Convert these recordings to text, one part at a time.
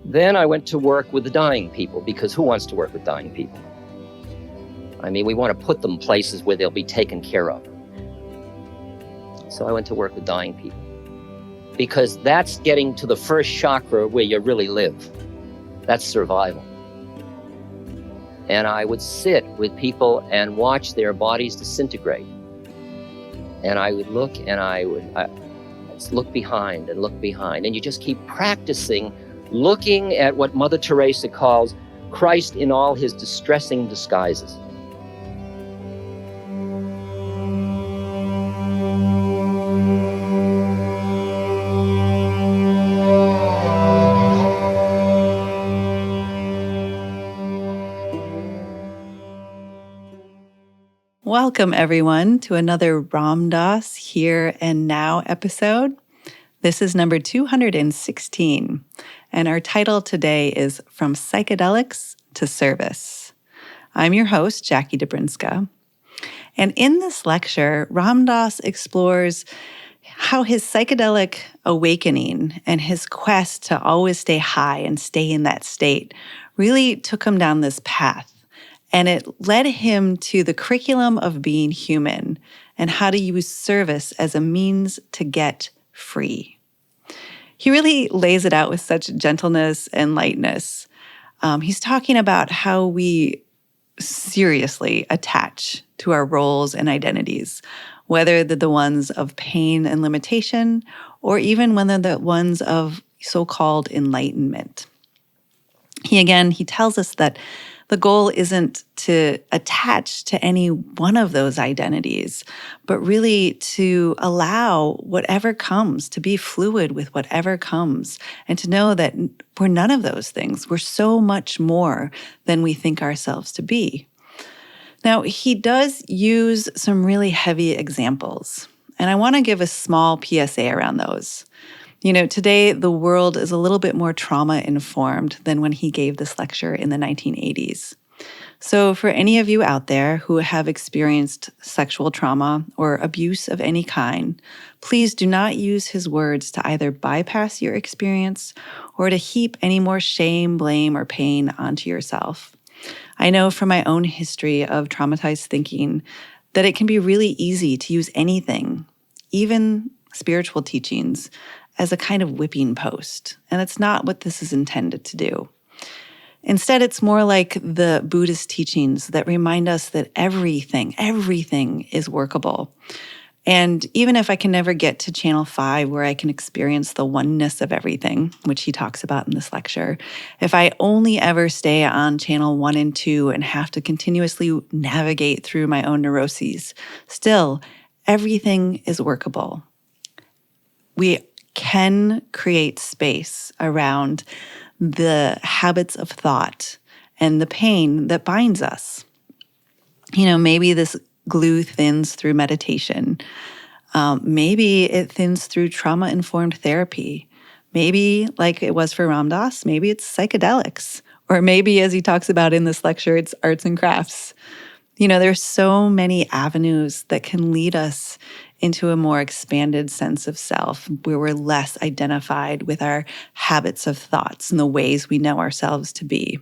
Then I went to work with the dying people, because who wants to work with dying people? I mean, we want to put them places where they'll be taken care of. So I went to work with dying people, because that's getting to the first chakra where you really live. That's survival. And I would sit with people and watch their bodies disintegrate. And I would look and I would look behind and look behind. And you just keep practicing looking at what Mother Teresa calls Christ in all his distressing disguises. Welcome, everyone, to another Ram Dass Here and Now episode. This is number 216, and our title today is From Psychedelics to Service. I'm your host, Jackie Dobrinska, and in this lecture, Ram Dass explores how his psychedelic awakening and his quest to always stay high and stay in that state really took him down this path. And it led him to the curriculum of being human and how to use service as a means to get free. He really lays it out with such gentleness and lightness. He's talking about how we seriously attach to our roles and identities, whether they're the ones of pain and limitation, or even when they're the ones of so-called enlightenment. He tells us that the goal isn't to attach to any one of those identities, but really to allow whatever comes, to be fluid with whatever comes, and to know that we're none of those things. We're so much more than we think ourselves to be. Now, he does use some really heavy examples, and I want to give a small PSA around those. Today, the world is a little bit more trauma-informed than when he gave this lecture in the 1980s. So for any of you out there who have experienced sexual trauma or abuse of any kind, please do not use his words to either bypass your experience or to heap any more shame, blame, or pain onto yourself. I know from my own history of traumatized thinking that it can be really easy to use anything, even spiritual teachings, as a kind of whipping post, and it's not what this is intended to do. Instead, it's more like the Buddhist teachings that remind us that everything is workable. And even if I can never get to channel 5 where I can experience the oneness of everything, which he talks about in this lecture, if I only ever stay on channel 1 and 2 and have to continuously navigate through my own neuroses, still, everything is workable. We can create space around the habits of thought and the pain that binds us. Maybe this glue thins through meditation. Maybe it thins through trauma-informed therapy. Maybe, like it was for Ram Dass, maybe it's psychedelics. Or maybe, as he talks about in this lecture, it's arts and crafts. There's so many avenues that can lead us into a more expanded sense of self, where we're less identified with our habits of thoughts and the ways we know ourselves to be.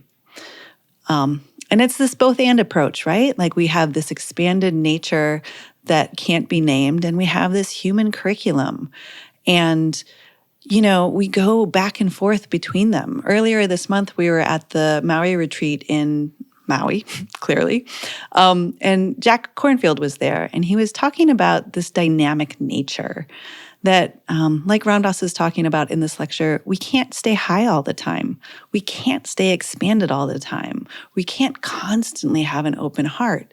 And it's this both and approach, right? Like we have this expanded nature that can't be named, and we have this human curriculum. And we go back and forth between them. Earlier this month, we were at the Maui retreat in Maui, clearly. And Jack Kornfield was there, and he was talking about this dynamic nature that, like Ram Dass is talking about in this lecture, we can't stay high all the time. We can't stay expanded all the time. We can't constantly have an open heart.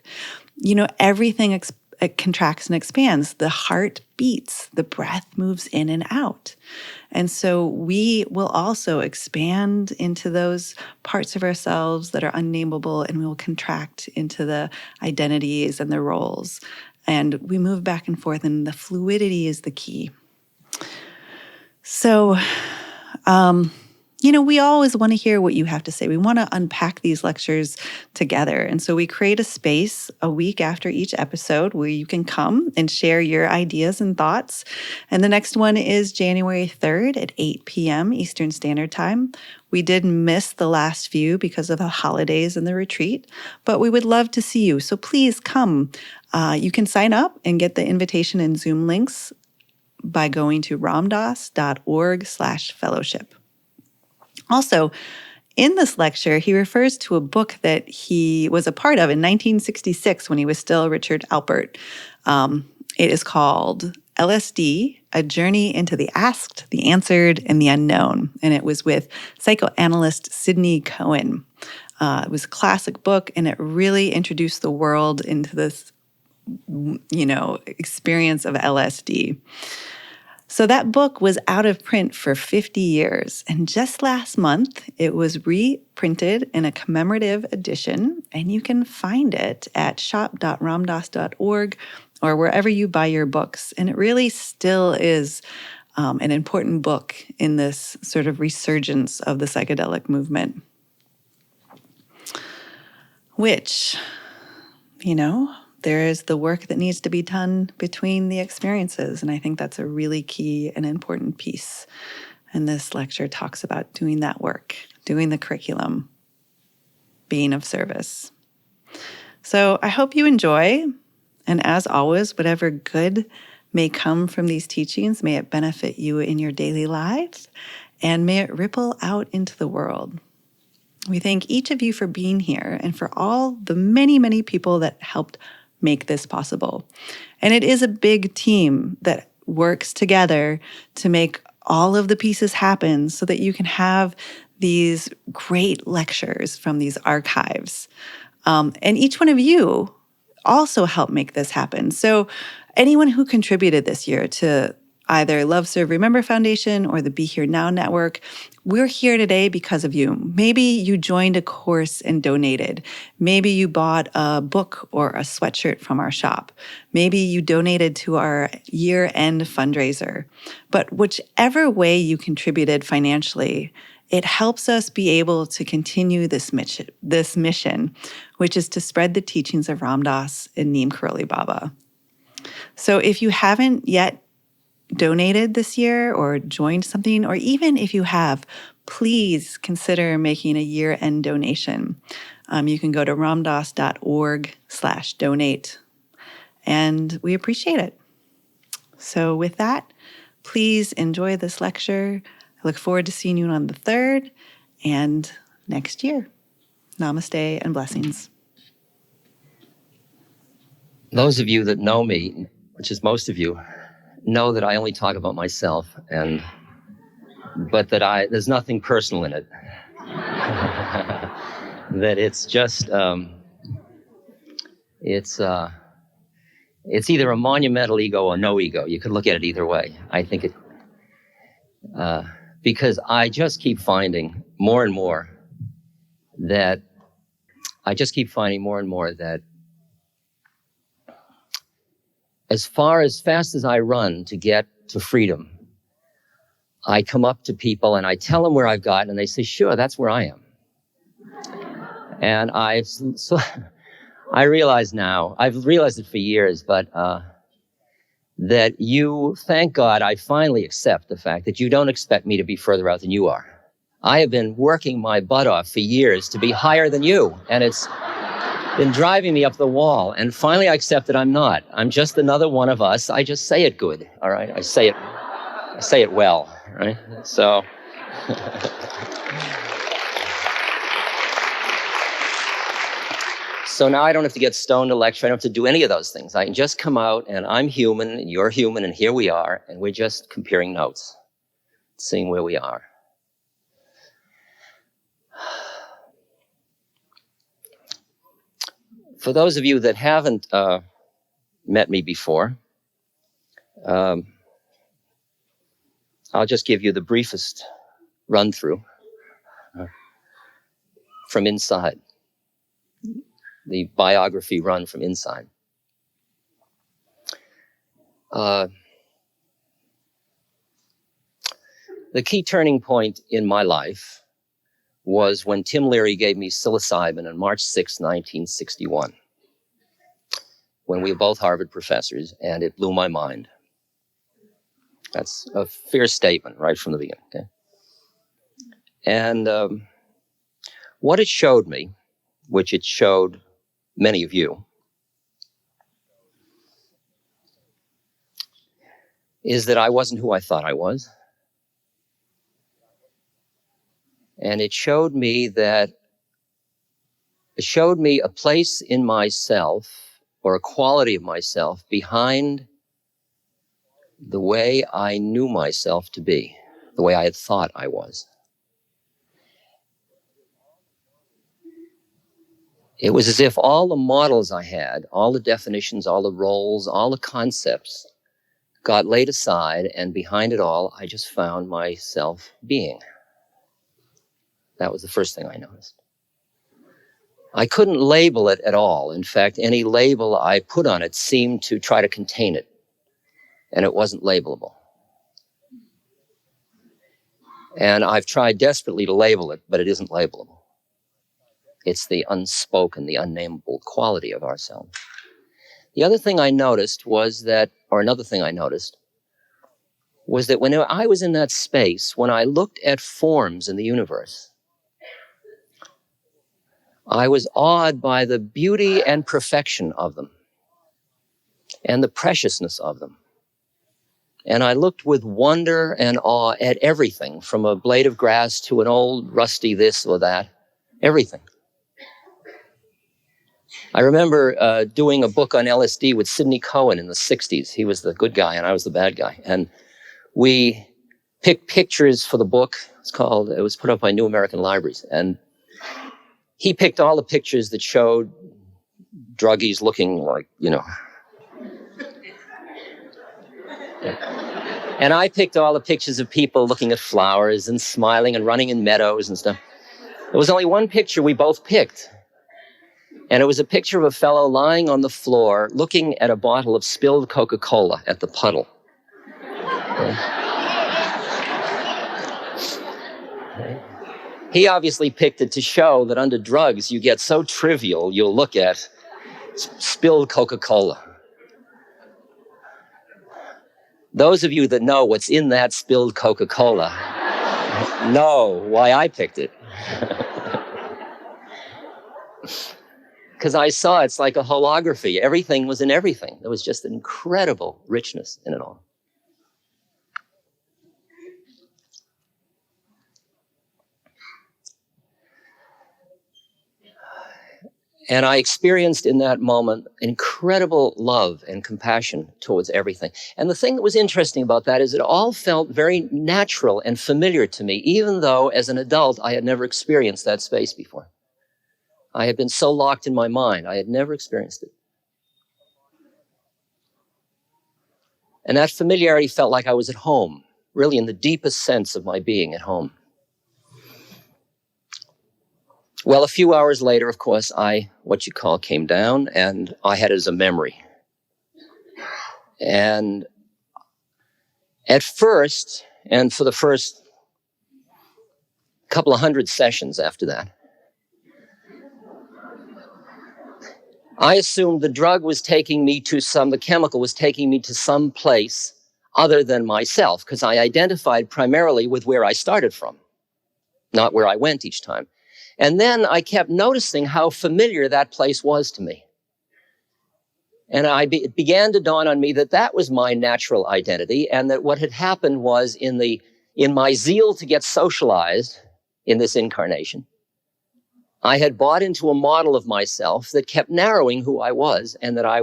Everything it contracts and expands. The heart beats, the breath moves in and out. And so we will also expand into those parts of ourselves that are unnameable, and we will contract into the identities and the roles. And we move back and forth, and the fluidity is the key. So we always want to hear what you have to say. We want to unpack these lectures together. And so we create a space a week after each episode where you can come and share your ideas and thoughts. And the next one is January 3rd at 8 p.m. Eastern Standard Time. We did miss the last few because of the holidays and the retreat, but we would love to see you. So please come. You can sign up and get the invitation and Zoom links by going to ramdas.org/fellowship. Also, in this lecture, he refers to a book that he was a part of in 1966 when he was still Richard Alpert. It is called LSD, A Journey into the Asked, the Answered, and the Unknown. And it was with psychoanalyst Sidney Cohen. It was a classic book, and it really introduced the world into this, experience of LSD. So that book was out of print for 50 years. And just last month, it was reprinted in a commemorative edition. And you can find it at shop.ramdas.org or wherever you buy your books. And it really still is an important book in this sort of resurgence of the psychedelic movement. Which, there is the work that needs to be done between the experiences. And I think that's a really key and important piece. And this lecture talks about doing that work, doing the curriculum, being of service. So I hope you enjoy. And as always, whatever good may come from these teachings, may it benefit you in your daily lives, and may it ripple out into the world. We thank each of you for being here and for all the many, many people that helped make this possible. And it is a big team that works together to make all of the pieces happen so that you can have these great lectures from these archives. And each one of you also helped make this happen. So anyone who contributed this year to either Love, Serve, Remember Foundation or the Be Here Now Network, we're here today because of you. Maybe you joined a course and donated. Maybe you bought a book or a sweatshirt from our shop. Maybe you donated to our year-end fundraiser. But whichever way you contributed financially, it helps us be able to continue this mission, which is to spread the teachings of Ram Dass and Neem Karoli Baba. So if you haven't yet donated this year or joined something, or even if you have, please consider making a year-end donation. You can go to ramdas.org/donate, and we appreciate it. So with that, please enjoy this lecture. I look forward to seeing you on the 3rd and next year. Namaste and blessings. Those of you that know me, which is most of you, know that I only talk about myself, but that there's nothing personal in it. That it's just it's either a monumental ego or no ego. You could look at it either way. I think it because I just keep finding more and more that as fast as I run to get to freedom, I come up to people and I tell them where I've gotten, and they say, sure, that's where I am. And I realize now, I've realized it for years, but that thank God, I finally accept the fact that you don't expect me to be further out than you are. I have been working my butt off for years to be higher than you, and it's been driving me up the wall. And finally, I accept that I'm not. I'm just another one of us. I just say it good, all right? I say it well, right? So, so now I don't have to get stoned to lecture. I don't have to do any of those things. I can just come out, and I'm human, and you're human, and here we are, and we're just comparing notes, seeing where we are. For those of you that haven't met me before, I'll just give you the briefest run-through from inside, the biography run from inside. The key turning point in my life was when Tim Leary gave me psilocybin on March 6, 1961, when we were both Harvard professors, and it blew my mind. That's a fierce statement right from the beginning. Okay? And what it showed me, which it showed many of you, is that I wasn't who I thought I was. And it showed me a place in myself, or a quality of myself, behind the way I knew myself to be, the way I had thought I was. It was as if all the models I had, all the definitions, all the roles, all the concepts got laid aside, and behind it all, I just found myself being. That was the first thing I noticed. I couldn't label it at all. In fact, any label I put on it seemed to try to contain it, and it wasn't labelable. And I've tried desperately to label it, but it isn't labelable. It's the unspoken, the unnameable quality of ourselves. The other thing I noticed was that, or another thing I noticed, was that when I was in that space, when I looked at forms in the universe, I was awed by the beauty and perfection of them and the preciousness of them. And I looked with wonder and awe at everything, from a blade of grass to an old rusty this or that, everything. I remember doing a book on LSD with Sidney Cohen in the 60s. He was the good guy and I was the bad guy. And we picked pictures for the book. It was put up by New American Libraries. And he picked all the pictures that showed druggies looking like, And I picked all the pictures of people looking at flowers and smiling and running in meadows and stuff. There was only one picture we both picked. And it was a picture of a fellow lying on the floor looking at a bottle of spilled Coca-Cola at the puddle. He obviously picked it to show that under drugs, you get so trivial, you'll look at spilled Coca-Cola. Those of you that know what's in that spilled Coca-Cola know why I picked it. Because I saw it's like a holography. Everything was in everything. There was just an incredible richness in it all. And I experienced in that moment incredible love and compassion towards everything. And the thing that was interesting about that is it all felt very natural and familiar to me, even though as an adult, I had never experienced that space before. I had been so locked in my mind, I had never experienced it. And that familiarity felt like I was at home, really in the deepest sense of my being at home. Well, a few hours later, of course, came down, and I had it as a memory. And at first, and for the first couple of hundred sessions after that, I assumed the drug was taking me to the chemical was taking me to some place other than myself, because I identified primarily with where I started from, not where I went each time. And then I kept noticing how familiar that place was to me. And it began to dawn on me that that was my natural identity, and that what had happened was in my zeal to get socialized in this incarnation, I had bought into a model of myself that kept narrowing who I was, and that I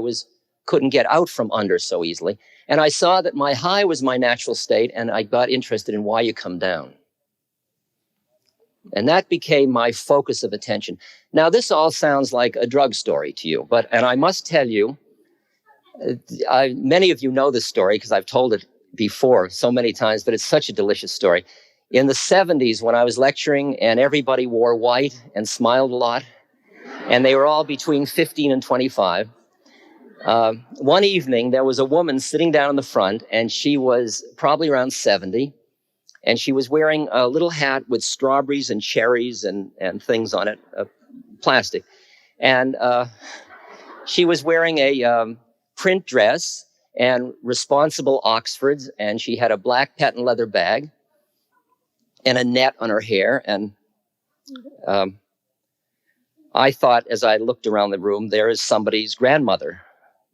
couldn't get out from under so easily. And I saw that my high was my natural state, and I got interested in why you come down. And that became my focus of attention. Now, this all sounds like a drug story to you, and I must tell you, many of you know this story because I've told it before so many times, but it's such a delicious story. In the 70s, when I was lecturing and everybody wore white and smiled a lot, and they were all between 15 and 25, one evening there was a woman sitting down in the front, and she was probably around 70, And she was wearing a little hat with strawberries and cherries and things on it, plastic. And she was wearing a print dress and responsible Oxfords, and she had a black patent leather bag and a net on her hair. And I thought, as I looked around the room, there is somebody's grandmother,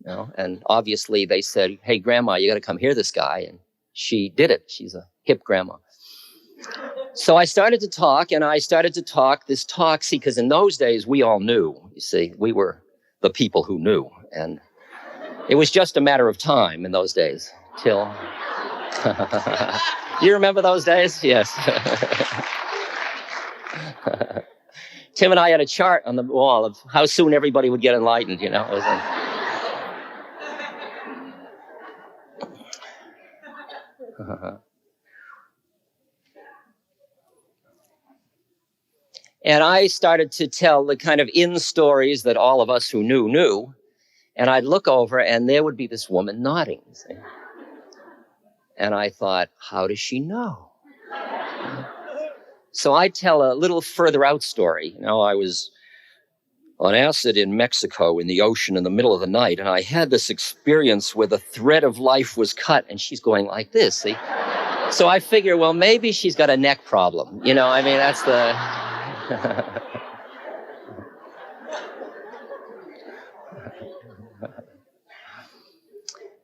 you know? And obviously they said, "Hey, Grandma, you got to come hear this guy." And she did it. She's a hip grandma. So I started to talk, and I started to talk this talk, see, because in those days we all knew, you see, we were the people who knew. And it was just a matter of time in those days till... You remember those days? Yes. Tim and I had a chart on the wall of how soon everybody would get enlightened, you know. It was And I started to tell the kind of stories that all of us who knew. And I'd look over, and there would be this woman nodding. See? And I thought, how does she know? So I tell a little further out story. You know, I was on acid in Mexico in the ocean in the middle of the night, and I had this experience where the thread of life was cut, and she's going like this, see? So I figure, well, maybe she's got a neck problem. You know, I mean, that's the...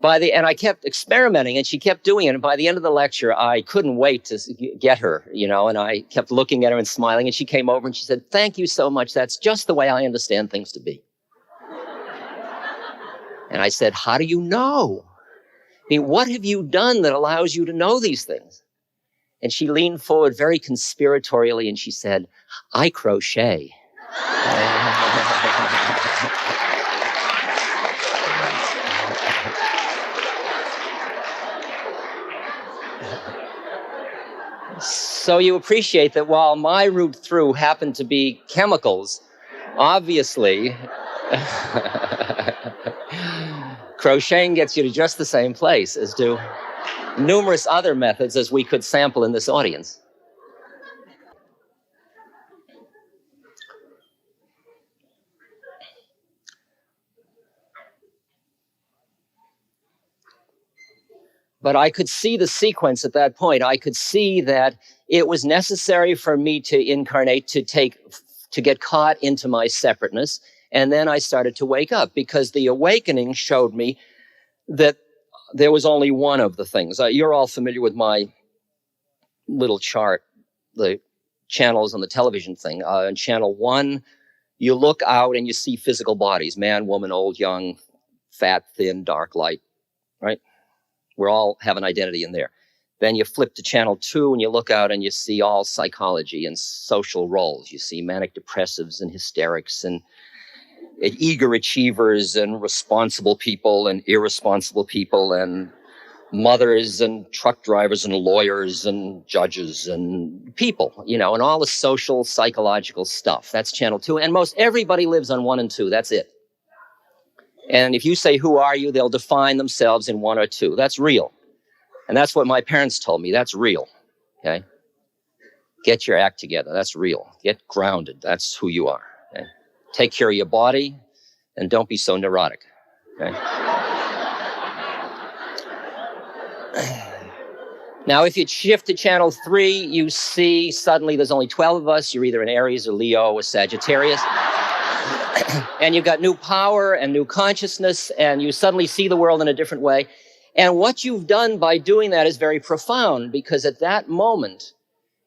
And I kept experimenting, and she kept doing it. And by the end of the lecture, I couldn't wait to get her, you know, and I kept looking at her and smiling. And she came over and she said, "Thank you so much. That's just the way I understand things to be." And I said, "How do you know? I mean, what have you done that allows you to know these things?" And she leaned forward very conspiratorially and she said, "I crochet." So you appreciate that while my route through happened to be chemicals, obviously, crocheting gets you to just the same place as do numerous other methods as we could sample in this audience. But I could see the sequence at that point. I could see that it was necessary for me to incarnate, to get caught into my separateness. And then I started to wake up, because the awakening showed me that there was only one of the things. You're all familiar with my little chart, the channels on the television thing. In channel 1, you look out and you see physical bodies: man, woman, old, young, fat, thin, dark, light, right? We all have an identity in there. Then you flip to channel 2 and you look out and you see all psychology and social roles. You see manic depressives and hysterics and eager achievers and responsible people and irresponsible people and mothers and truck drivers and lawyers and judges and people, you know, and all the social, psychological stuff. That's channel 2. And most everybody lives on 1 and 2. That's it. And if you say, "Who are you?" they'll define themselves in 1 or 2. That's real. And that's what my parents told me. That's real. Okay? Get your act together. That's real. Get grounded. That's who you are. Okay? Take care of your body and don't be so neurotic. Okay? Now, if you shift to channel 3, you see suddenly there's only 12 of us. You're either an Aries or Leo or Sagittarius. And you've got new power and new consciousness, and you suddenly see the world in a different way. And what you've done by doing that is very profound, because at that moment,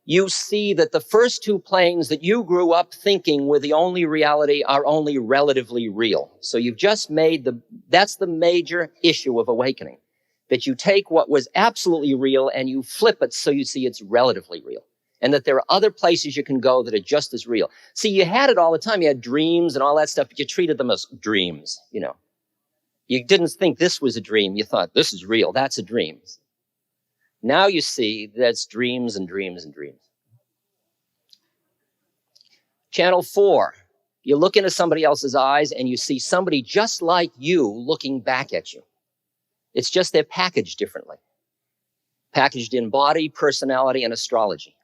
you see that the first 2 planes that you grew up thinking were the only reality are only relatively real. So you've just made that's the major issue of awakening, that you take what was absolutely real and you flip it so you see it's relatively real. And that there are other places you can go that are just as real. See, you had it all the time. You had dreams and all that stuff, but you treated them as dreams, you know. You didn't think this was a dream. You thought, this is real. That's a dream. Now you see that's dreams and dreams and dreams. Channel 4, you look into somebody else's eyes and you see somebody just like you looking back at you. It's just they're packaged differently. packaged in body, personality, and astrology.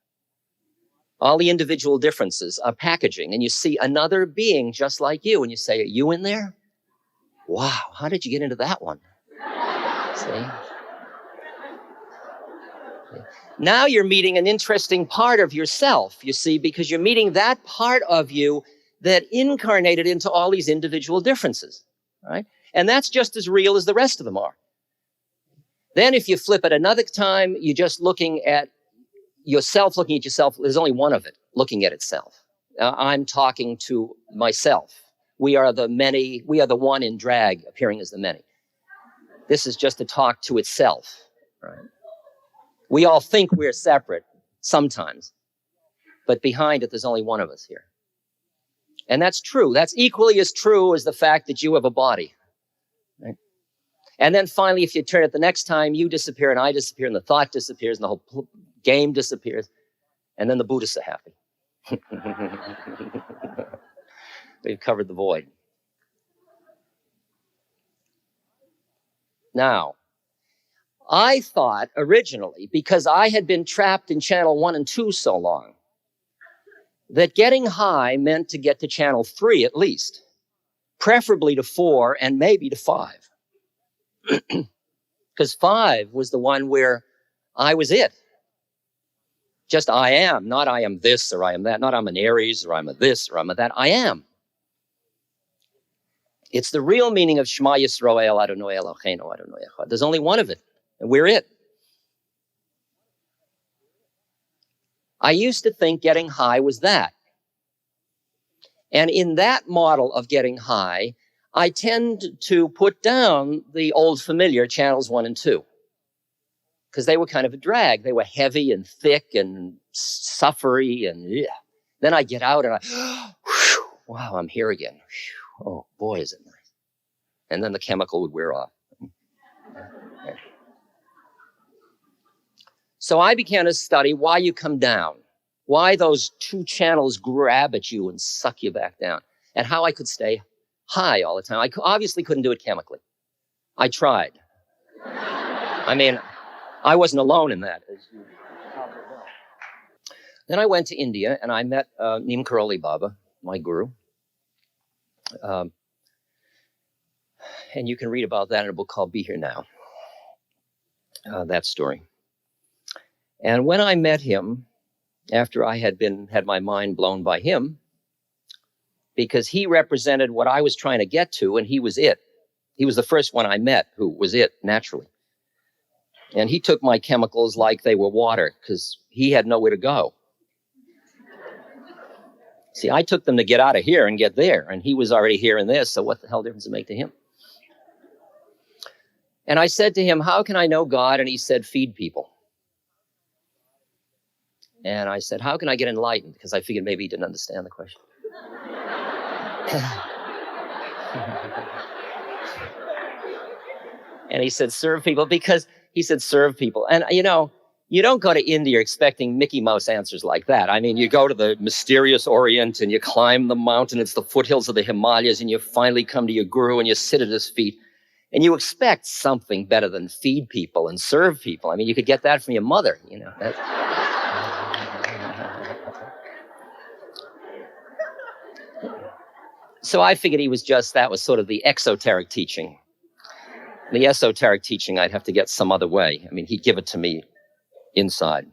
All the individual differences are packaging, and you see another being just like you, and you say, are you in there? Wow, how did you get into that one? See? Now you're meeting an interesting part of yourself, you see, because you're meeting that part of you that incarnated into all these individual differences, right? And that's just as real as the rest of them are. Then if you flip it another time, you're just looking at yourself, looking at yourself. There's only one of it, looking at itself. I'm talking to myself. We are the many, we are the one in drag appearing as the many. This is just a talk to itself, right? We all think we're separate sometimes, but behind it, there's only one of us here. And that's true. That's equally as true as the fact that you have a body, right? And then finally, if you turn it the next time, you disappear and I disappear and the thought disappears and the whole game disappears. And then the Buddhists are happy. We've covered the void. Now, I thought originally, because I had been trapped in channel 1 and 2 so long, that getting high meant to get to channel 3 at least, preferably to 4 and maybe to 5. Because 5 was the one where I was it. Just I am, not I am this or I am that, not I'm an Aries or I'm a this or I'm a that. I am. It's the real meaning of Shema Yisroel Adonai Eloheinu Adonai Echad. There's only one of it, and we're it. I used to think getting high was that. And in that model of getting high, I tend to put down the old familiar channels 1 and 2. Because they were kind of a drag. They were heavy and thick and suffery and yeah. Then I get out and wow, I'm here again. Oh boy, is it nice. And then the chemical would wear off. So I began to study why you come down, why those 2 channels grab at you and suck you back down, and how I could stay high all the time. I obviously couldn't do it chemically. I tried. I mean, I wasn't alone in that. Then I went to India and I met Neem Karoli Baba, my guru. And you can read about that in a book called Be Here Now, that story. And when I met him, after I had my mind blown by him, because he represented what I was trying to get to, and he was it. He was the first one I met who was it, naturally. And he took my chemicals like they were water, because he had nowhere to go. See, I took them to get out of here and get there, and he was already here and there, so what the hell difference does it make to him? And I said to him, how can I know God? And he said, feed people. And I said, how can I get enlightened? Because I figured maybe he didn't understand the question. And he said, serve people, because he said, serve people. And, you know, you don't go to India expecting Mickey Mouse answers like that. I mean, you go to the mysterious Orient and you climb the mountain. It's the foothills of the Himalayas, and you finally come to your guru and you sit at his feet. And you expect something better than feed people and serve people. I mean, you could get that from your mother, you know. So I figured that was sort of the exoteric teaching. The esoteric teaching, I'd have to get some other way. I mean, he'd give it to me inside.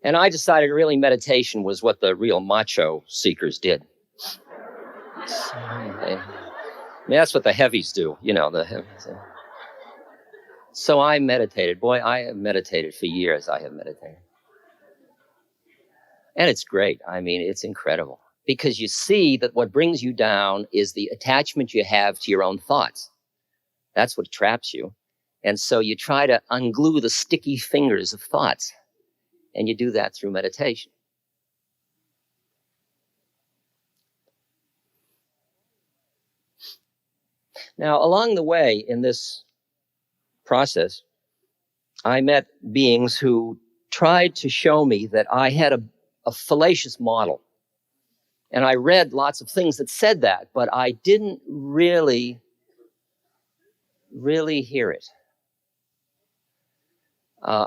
And I decided really meditation was what the real macho seekers did. I mean, that's what the heavies do, you know, the heavies. So I meditated. Boy, I have meditated for years. I have meditated. And it's great. I mean, it's incredible. Because you see that what brings you down is the attachment you have to your own thoughts. That's what traps you. And so you try to unglue the sticky fingers of thoughts. And you do that through meditation. Now, along the way in this process, I met beings who tried to show me that I had a fallacious model. And I read lots of things that said that, but I didn't really really hear it.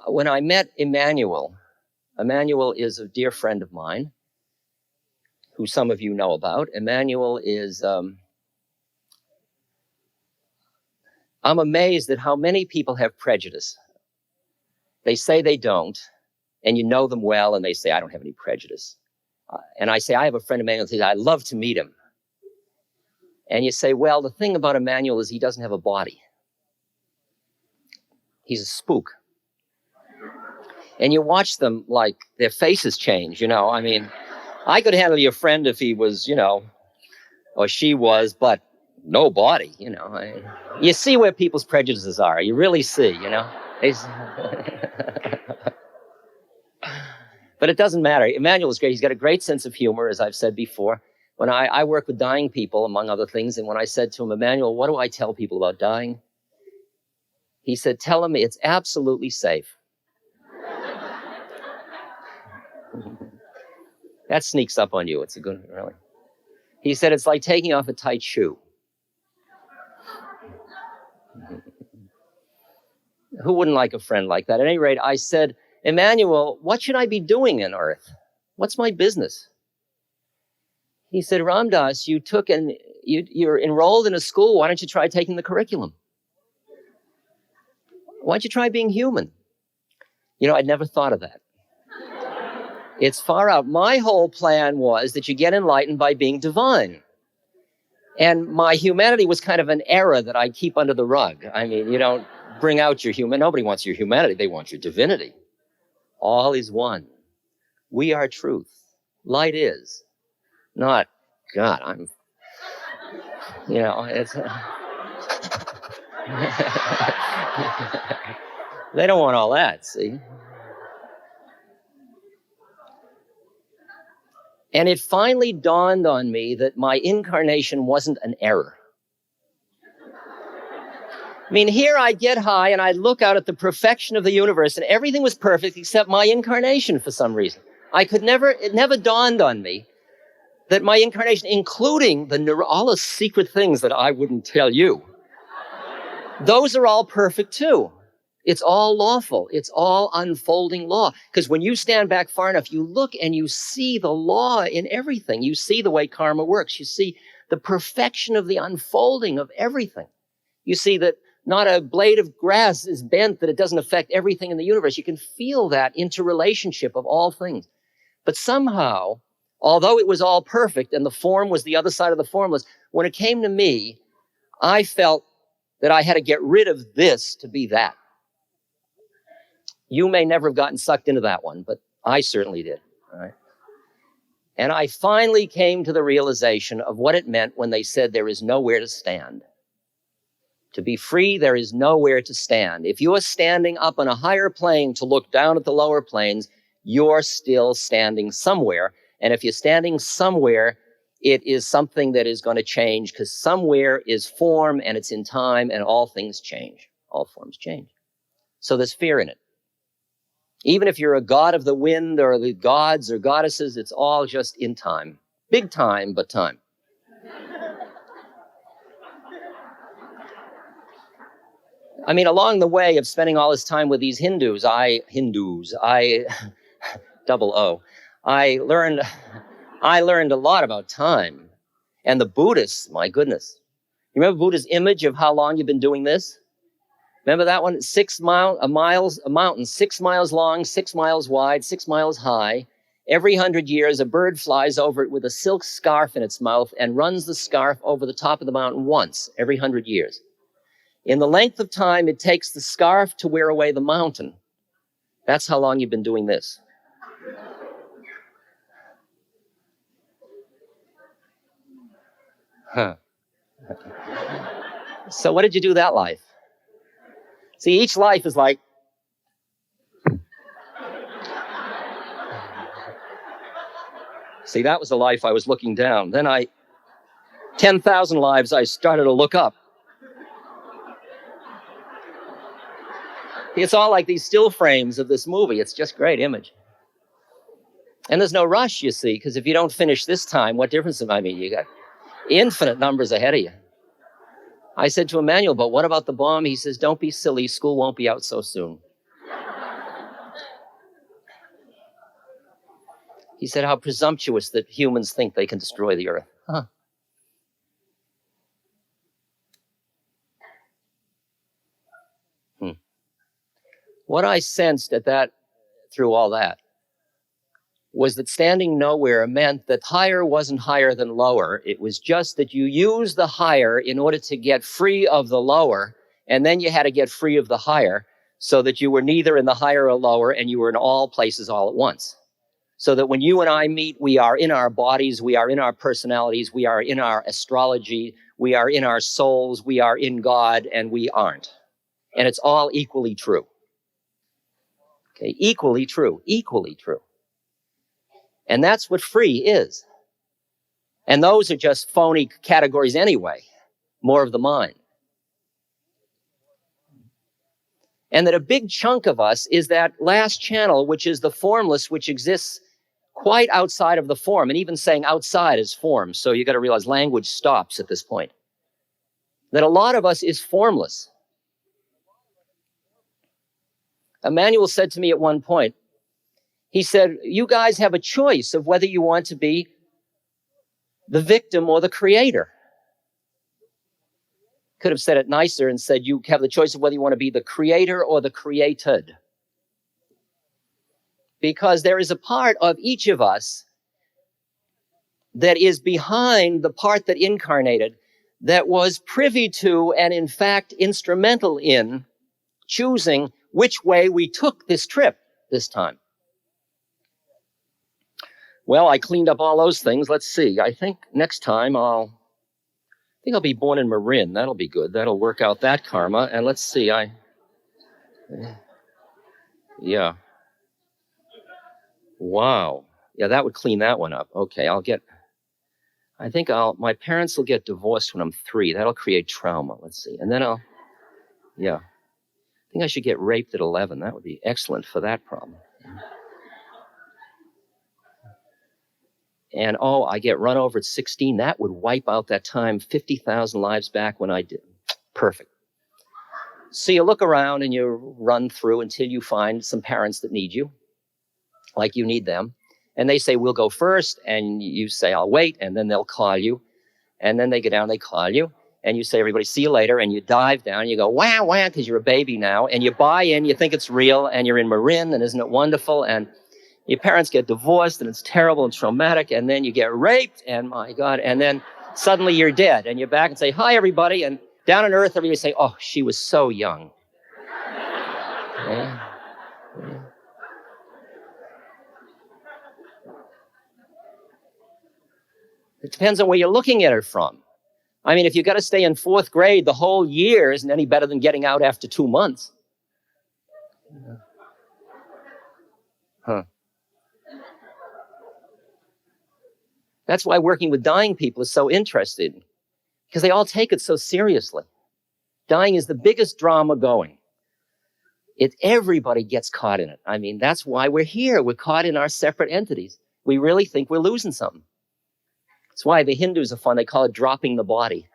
When I met Emmanuel is a dear friend of mine, who some of you know about. Emmanuel is, I'm amazed at how many people have prejudice. They say they don't, and you know them well, and they say, I don't have any prejudice. And I say, I have a friend of Emmanuel who says, I'd love to meet him. And you say, well, the thing about Emmanuel is he doesn't have a body. He's a spook. And you watch them, like, their faces change, you know. I mean, I could handle your friend if he was, you know, or she was, but no body, you know. You see where people's prejudices are. You really see, you know. But it doesn't matter. Emmanuel is great. He's got a great sense of humor, as I've said before. When I work with dying people, among other things, and when I said to him, Emmanuel, what do I tell people about dying? He said, tell them it's absolutely safe. That sneaks up on you. It's a good, really. He said, it's like taking off a tight shoe. Who wouldn't like a friend like that? At any rate, I said, Emmanuel, what should I be doing on Earth? What's my business? He said, Ram Dass, you're enrolled in a school. Why don't you try taking the curriculum? Why don't you try being human? You know, I'd never thought of that. It's far out. My whole plan was that you get enlightened by being divine. And my humanity was kind of an error that I keep under the rug. I mean, you don't bring out your human. Nobody wants your humanity. They want your divinity. All is one. We are truth. Light is. Not, God, I'm, you know, it's... They don't want all that, see? And it finally dawned on me that my incarnation wasn't an error. I mean, here I get high and I look out at the perfection of the universe and everything was perfect except my incarnation for some reason. It never dawned on me that my incarnation, including all the secret things that I wouldn't tell you, those are all perfect too. It's all lawful. It's all unfolding law. Because when you stand back far enough, you look and you see the law in everything. You see the way karma works. You see the perfection of the unfolding of everything. You see that not a blade of grass is bent, that it doesn't affect everything in the universe. You can feel that interrelationship of all things. But somehow, although it was all perfect and the form was the other side of the formless, when it came to me, I felt that I had to get rid of this to be that. You may never have gotten sucked into that one, but I certainly did. All right? And I finally came to the realization of what it meant when they said there is nowhere to stand. To be free, there is nowhere to stand. If you are standing up on a higher plane to look down at the lower planes, you're still standing somewhere. And if you're standing somewhere, it is something that is going to change, because somewhere is form and it's in time and all things change. All forms change. So there's fear in it. Even if you're a god of the wind or the gods or goddesses, it's all just in time. Big time, but time. I mean, along the way of spending all this time with these Hindus, double O, I learned a lot about time. And the Buddhists, my goodness. You remember Buddha's image of how long you've been doing this? Remember that one? A mountain 6 miles long, 6 miles wide, 6 miles high. Every 100 years, a bird flies over it with a silk scarf in its mouth and runs the scarf over the top of the mountain once every 100 years. In the length of time it takes the scarf to wear away the mountain, that's how long you've been doing this. Huh. So what did you do that life? See, each life is like, see, that was the life I was looking down. Then 10,000 lives, I started to look up. It's all like these still frames of this movie. It's just great image. And there's no rush, you see, because if you don't finish this time, what difference? I mean, you got infinite numbers ahead of you. I said to Emmanuel, but what about the bomb? He says, don't be silly. School won't be out so soon. He said, how presumptuous that humans think they can destroy the earth. Huh. What I sensed through all that, was that standing nowhere meant that higher wasn't higher than lower. It was just that you use the higher in order to get free of the lower, and then you had to get free of the higher, so that you were neither in the higher or lower, and you were in all places all at once. So that when you and I meet, we are in our bodies, we are in our personalities, we are in our astrology, we are in our souls, we are in God, and we aren't. And it's all equally true. Okay, equally true, equally true. And that's what free is. And those are just phony categories anyway, more of the mind. And that a big chunk of us is that last channel, which is the formless, which exists quite outside of the form. And even saying outside is form. So you got to realize language stops at this point. That a lot of us is formless. Emmanuel said to me at one point, he said, you guys have a choice of whether you want to be the victim or the creator. Could have said it nicer and said you have the choice of whether you want to be the creator or the created. Because there is a part of each of us that is behind the part that incarnated, that was privy to and in fact instrumental in choosing which way we took this trip this time. Well, I cleaned up all those things. Let's see. I think next time I'll be born in Marin. That'll be good. That'll work out that karma. And let's see. Yeah. Wow. Yeah, that would clean that one up. Okay, my parents will get divorced when I'm 3. That'll create trauma. Let's see. And then I think I should get raped at 11. That would be excellent for that problem. And I get run over at 16. That would wipe out that time, 50,000 lives back when I did. Perfect. So you look around and you run through until you find some parents that need you, like you need them. And they say, we'll go first. And you say, I'll wait. And then they'll call you. And then they get down, they call you. And you say, everybody, see you later. And you dive down and you go, wah, wah, because you're a baby now. And you buy in, you think it's real. And you're in Marin. And isn't it wonderful? And your parents get divorced and it's terrible and traumatic, and then you get raped, and my God, and then suddenly you're dead, and you're back and say, hi, everybody, and down on earth, everybody say, oh, she was so young. Yeah. Yeah. It depends on where you're looking at it from. I mean, if you got to stay in 4th grade the whole year, isn't any better than getting out after 2 months. Huh. That's why working with dying people is so interesting, because they all take it so seriously. Dying is the biggest drama going. Everybody gets caught in it. I mean, that's why we're here. We're caught in our separate entities. We really think we're losing something. That's why the Hindus are fun. They call it dropping the body.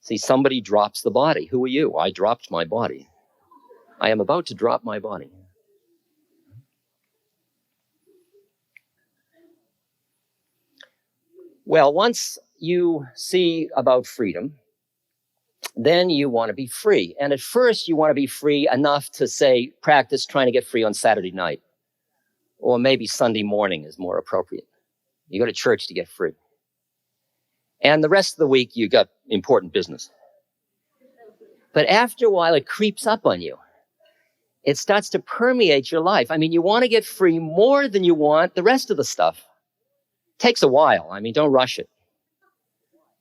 See, somebody drops the body. Who are you? I dropped my body. I am about to drop my body. Well, once you see about freedom, then you want to be free. And at first, you want to be free enough to, say, practice trying to get free on Saturday night. Or maybe Sunday morning is more appropriate. You go to church to get free. And the rest of the week, you got important business. But after a while, it creeps up on you. It starts to permeate your life. I mean, you want to get free more than you want the rest of the stuff. Takes a while. I mean, don't rush it.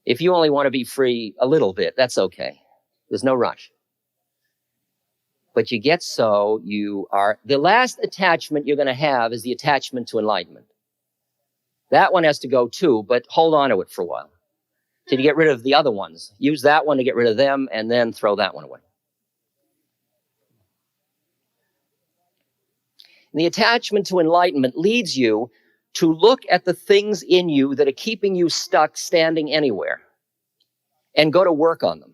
If you only want to be free a little bit, that's okay. There's no rush. But you get the last attachment you're going to have is the attachment to enlightenment. That one has to go too, but hold on to it for a while till you get rid of the other ones. Use that one to get rid of them and then throw that one away. And the attachment to enlightenment leads you to look at the things in you that are keeping you stuck standing anywhere and go to work on them.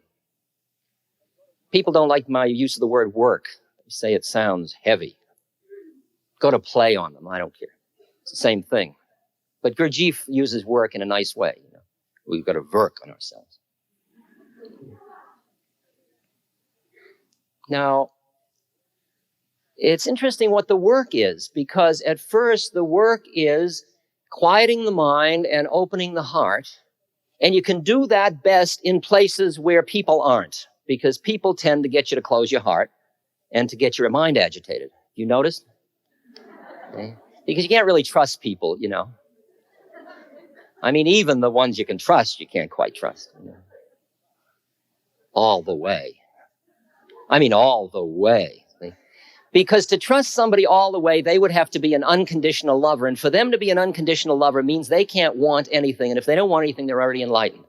People don't like my use of the word work. They say it sounds heavy. Go to play on them. I don't care. It's the same thing. But Gurdjieff uses work in a nice way. You know? We've got to work on ourselves. Now, it's interesting what the work is, because at first the work is quieting the mind and opening the heart. And you can do that best in places where people aren't, because people tend to get you to close your heart and to get your mind agitated. You notice? Okay. Because you can't really trust people, you know. I mean, even the ones you can trust, you can't quite trust. You know? All the way. I mean, all the way. Because to trust somebody all the way, they would have to be an unconditional lover. And for them to be an unconditional lover means they can't want anything. And if they don't want anything, they're already enlightened.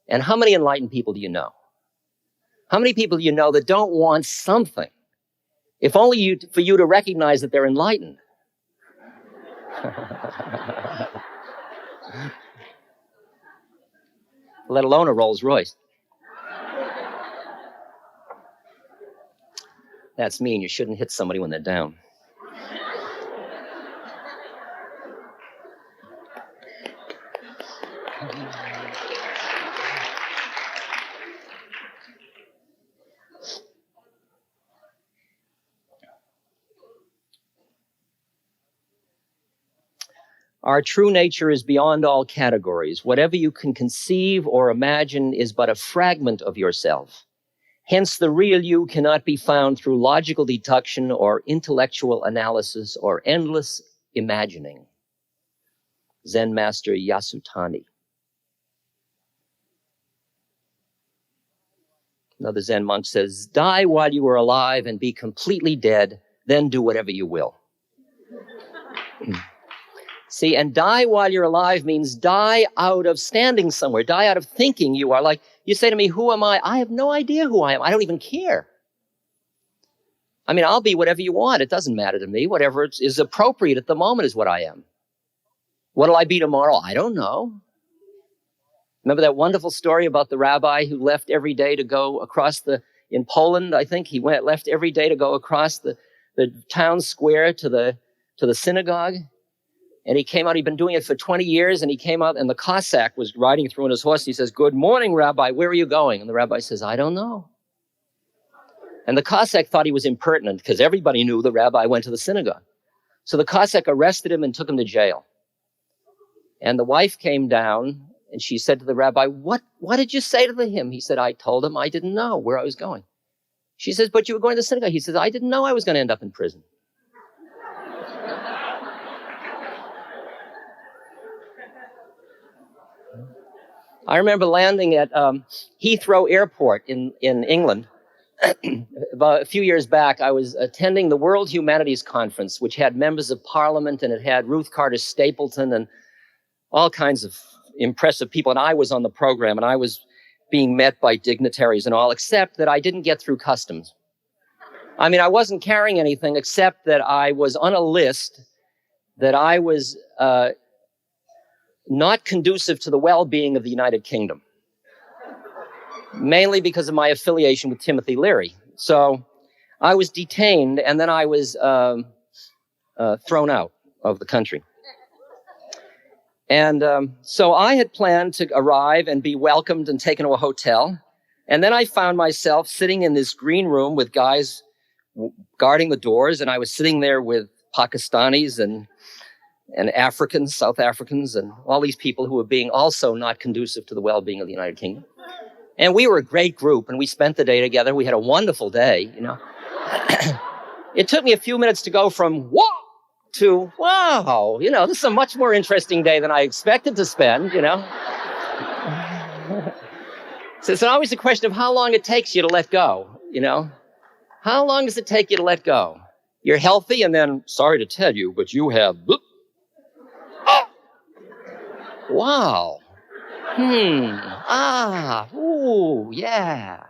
And how many enlightened people do you know? How many people do you know that don't want something? If only for you to recognize that they're enlightened. Let alone a Rolls Royce. That's mean. You shouldn't hit somebody when they're down. Our true nature is beyond all categories. Whatever you can conceive or imagine is but a fragment of yourself. Hence, the real you cannot be found through logical deduction or intellectual analysis or endless imagining. Zen master Yasutani. Another Zen monk says, die while you are alive and be completely dead, then do whatever you will. See, and die while you're alive means die out of standing somewhere, die out of thinking you are. Like, you say to me, who am I? I have no idea who I am. I don't even care. I mean, I'll be whatever you want. It doesn't matter to me. Whatever is appropriate at the moment is what I am. What'll I be tomorrow? I don't know. Remember that wonderful story about the rabbi who left every day to go across in Poland, I think, left every day to go across the town square to the synagogue? And he came out, he'd been doing it for 20 years, and he came out, and the Cossack was riding through on his horse, and he says, good morning, Rabbi, where are you going? And the rabbi says, I don't know. And the Cossack thought he was impertinent, because everybody knew the rabbi went to the synagogue. So the Cossack arrested him and took him to jail. And the wife came down, and she said to the rabbi, what did you say to him? He said, I told him I didn't know where I was going. She says, but you were going to the synagogue. He says, I didn't know I was going to end up in prison. I remember landing at Heathrow Airport in England. About a few years back, I was attending the World Humanities Conference, which had members of Parliament, and it had Ruth Carter Stapleton and all kinds of impressive people. And I was on the program, and I was being met by dignitaries and all, except that I didn't get through customs. I mean, I wasn't carrying anything except that I was on a list that I was not conducive to the well-being of the United Kingdom, mainly because of my affiliation with Timothy Leary. So I was detained, and then I was thrown out of the country. And so I had planned to arrive and be welcomed and taken to a hotel. And then I found myself sitting in this green room with guys guarding the doors, and I was sitting there with Pakistanis and Africans, South Africans, and all these people who were being also not conducive to the well-being of the United Kingdom. And we were a great group, and we spent the day together. We had a wonderful day, you know. It took me a few minutes to go from, whoa, to, wow, you know, this is a much more interesting day than I expected to spend, you know. So it's always a question of how long it takes you to let go, you know. How long does it take you to let go? You're healthy, and then, sorry to tell you, but you have, bloop. Oh! Wow. Ooh, yeah.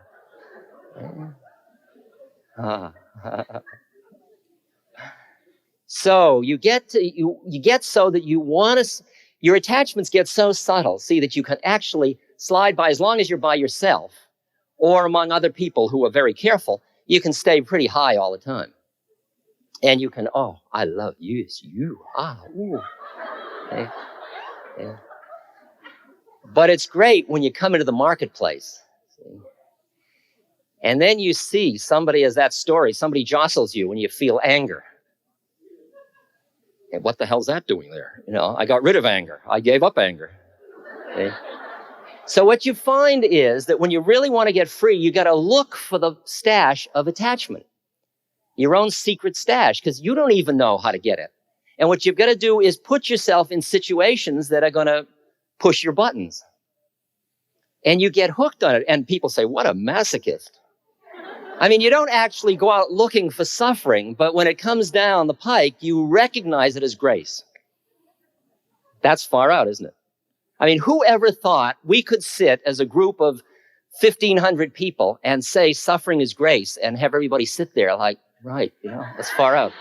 So you get so that you want to, your attachments get so subtle, see, that you can actually slide by, as long as you're by yourself, or among other people who are very careful, you can stay pretty high all the time. And you can, oh, I love you, it's you, ooh. Okay. Yeah. But it's great when you come into the marketplace. See? And then you see somebody as that story, somebody jostles you and you feel anger. And what the hell's that doing there? I got rid of anger. I gave up anger. Okay. So what you find is that when you really want to get free, you got to look for the stash of attachment, your own secret stash, because you don't even know how to get it. And what you've got to do is put yourself in situations that are going to push your buttons. And you get hooked on it. And people say, what a masochist. I mean, you don't actually go out looking for suffering, but when it comes down the pike, you recognize it as grace. That's far out, isn't it? I mean, who ever thought we could sit as a group of 1,500 people and say suffering is grace and have everybody sit there like, right, that's far out.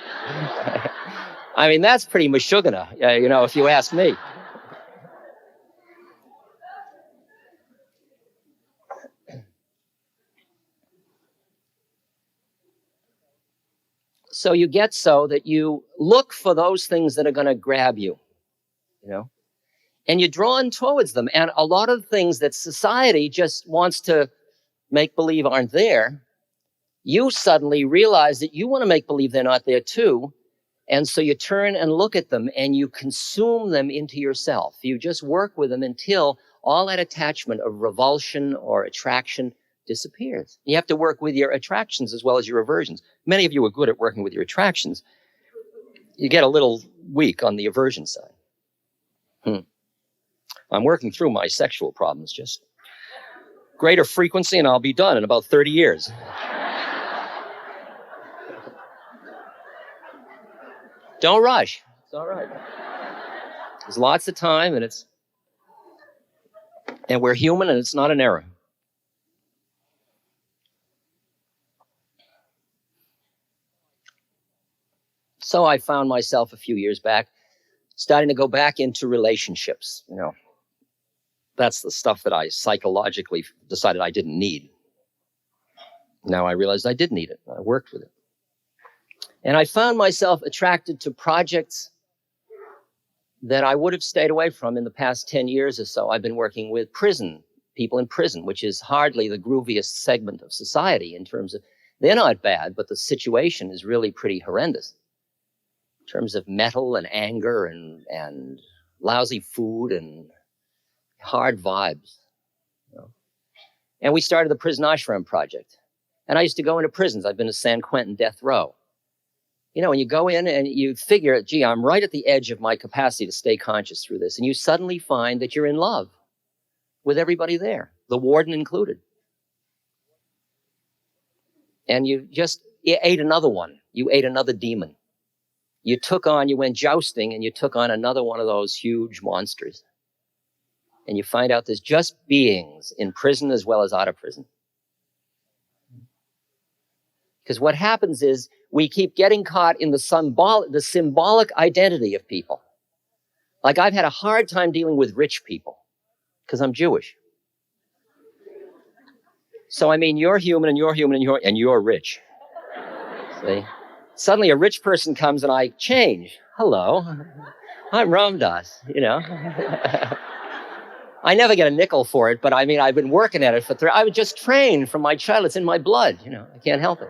I mean, that's pretty mashugana, if you ask me. So you get so that you look for those things that are going to grab you, and you're drawn towards them. And a lot of things that society just wants to make believe aren't there, you suddenly realize that you want to make believe they're not there too. And so you turn and look at them and you consume them into yourself. You just work with them until all that attachment of revulsion or attraction disappears. You have to work with your attractions as well as your aversions. Many of you are good at working with your attractions. You get a little weak on the aversion side. I'm working through my sexual problems, just greater frequency and I'll be done in about 30 years. Don't rush. It's all right. There's lots of time and we're human and it's not an error. So I found myself a few years back starting to go back into relationships. That's the stuff that I psychologically decided I didn't need. Now I realized I did need it. I worked with it. And I found myself attracted to projects that I would have stayed away from in the past 10 years or so. I've been working with people in prison, which is hardly the grooviest segment of society in terms of, they're not bad, but the situation is really pretty horrendous in terms of metal and anger and lousy food and hard vibes. And we started the Prison Ashram Project. And I used to go into prisons. I've been to San Quentin death row. And you go in and you figure, gee, I'm right at the edge of my capacity to stay conscious through this. And you suddenly find that you're in love with everybody there, the warden included. And you ate another one. You ate another demon. You went jousting and you took on another one of those huge monsters. And you find out there's just beings in prison as well as out of prison. Because what happens is we keep getting caught in the symbolic identity of people. Like I've had a hard time dealing with rich people because I'm Jewish. So I mean, you're human and you're human and you're rich. See? Suddenly a rich person comes and I change. Hello, I'm Ram Dass, I never get a nickel for it, but I mean, I've been working at it I was just trained from my child. It's in my blood, I can't help it.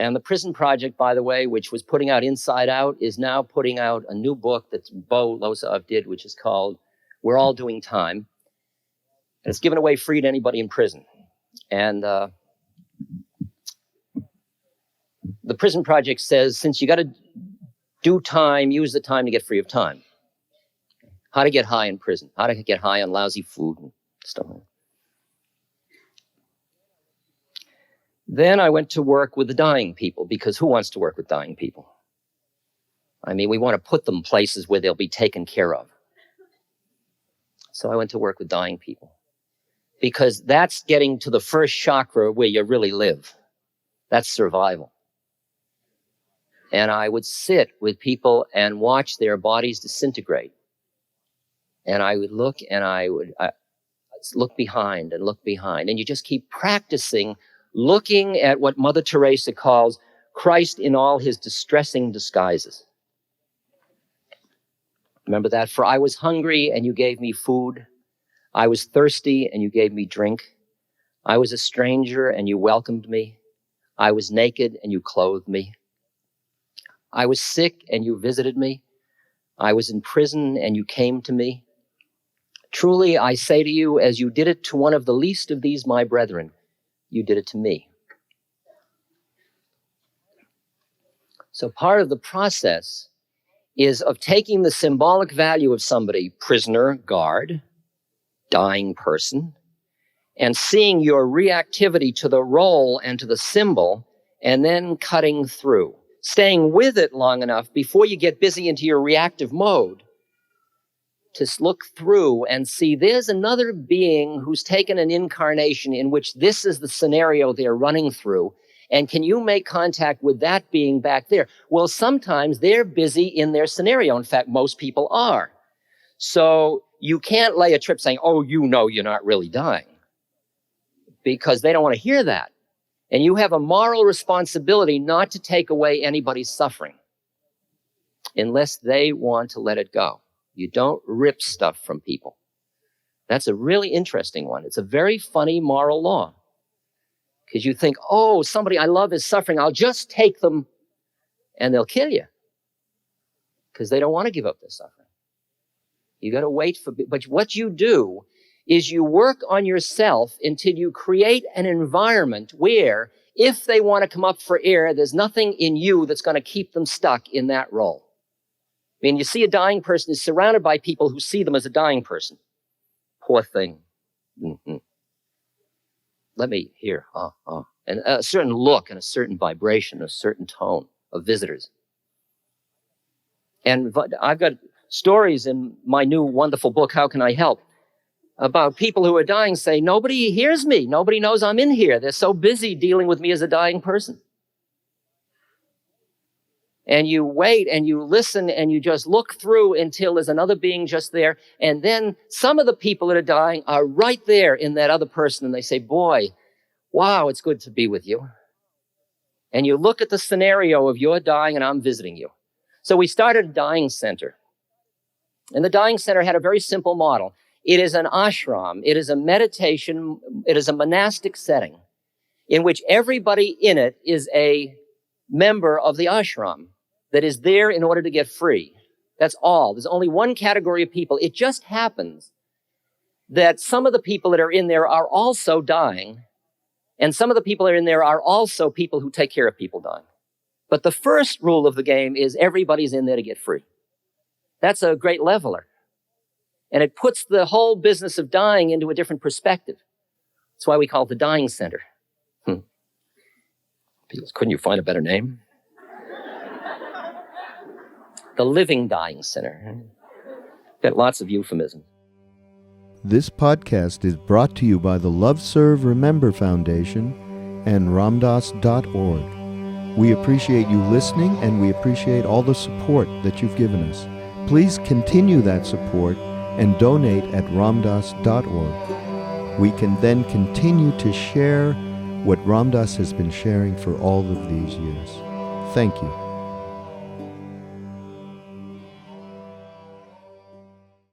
And the Prison Project, by the way, which was putting out Inside Out, is now putting out a new book that Bo Losov did, which is called We're All Doing Time. And it's given away free to anybody in prison. And the Prison Project says, since you got to do time, use the time to get free of time. How to get high in prison, how to get high on lousy food and stuff like that. Then I went to work with the dying people, because who wants to work with dying people? I mean, we want to put them places where they'll be taken care of. So I went to work with dying people, because that's getting to the first chakra where you really live. That's survival. And I would sit with people and watch their bodies disintegrate. And I would look and I would look behind and look behind. And you just keep practicing looking at what Mother Teresa calls Christ in all his distressing disguises. Remember that? For I was hungry and you gave me food. I was thirsty and you gave me drink. I was a stranger and you welcomed me. I was naked and you clothed me. I was sick and you visited me. I was in prison and you came to me. Truly, I say to you, as you did it to one of the least of these, my brethren, you did it to me. So part of the process is of taking the symbolic value of somebody, prisoner, guard, dying person, and seeing your reactivity to the role and to the symbol, and then cutting through, staying with it long enough before you get busy into your reactive mode to look through and see there's another being who's taken an incarnation in which this is the scenario they're running through. And can you make contact with that being back there? Well, sometimes they're busy in their scenario. In fact, most people are. So you can't lay a trip saying, oh, you know you're not really dying, because they don't want to hear that. And you have a moral responsibility not to take away anybody's suffering unless they want to let it go. You don't rip stuff from people. That's a really interesting one. It's a very funny moral law. Because you think, oh, somebody I love is suffering. I'll just take them, and they'll kill you. Because they don't want to give up their suffering. You got to wait for, but what you do is you work on yourself until you create an environment where, if they want to come up for air, there's nothing in you that's going to keep them stuck in that role. I mean, you see a dying person is surrounded by people who see them as a dying person. Poor thing. Mm-hmm. Let me hear. And a certain look and a certain vibration, a certain tone of visitors. And I've got stories in my new wonderful book, How Can I Help?, about people who are dying say, nobody hears me. Nobody knows I'm in here. They're so busy dealing with me as a dying person. And you wait and you listen and you just look through until there's another being just there. And then some of the people that are dying are right there in that other person. And they say, boy, wow, it's good to be with you. And you look at the scenario of you're dying and I'm visiting you. So we started a dying center. And the dying center had a very simple model. It is an ashram. It is a meditation. It is a monastic setting in which everybody in it is a member of the ashram that is there in order to get free. That's all. There's only one category of people. It just happens that some of the people that are in there are also dying, and some of the people that are in there are also people who take care of people dying. But the first rule of the game is everybody's in there to get free. That's a great leveler. And it puts the whole business of dying into a different perspective. That's why we call it the dying center. Couldn't you find a better name? The living dying center. Got lots of euphemisms. This podcast is brought to you by the Love Serve Remember Foundation and ramdas.org. We appreciate you listening, and we appreciate all the support that you've given us. Please continue that support and donate at ramdas.org. We can then continue to share what Ram Dass has been sharing for all of these years. Thank you.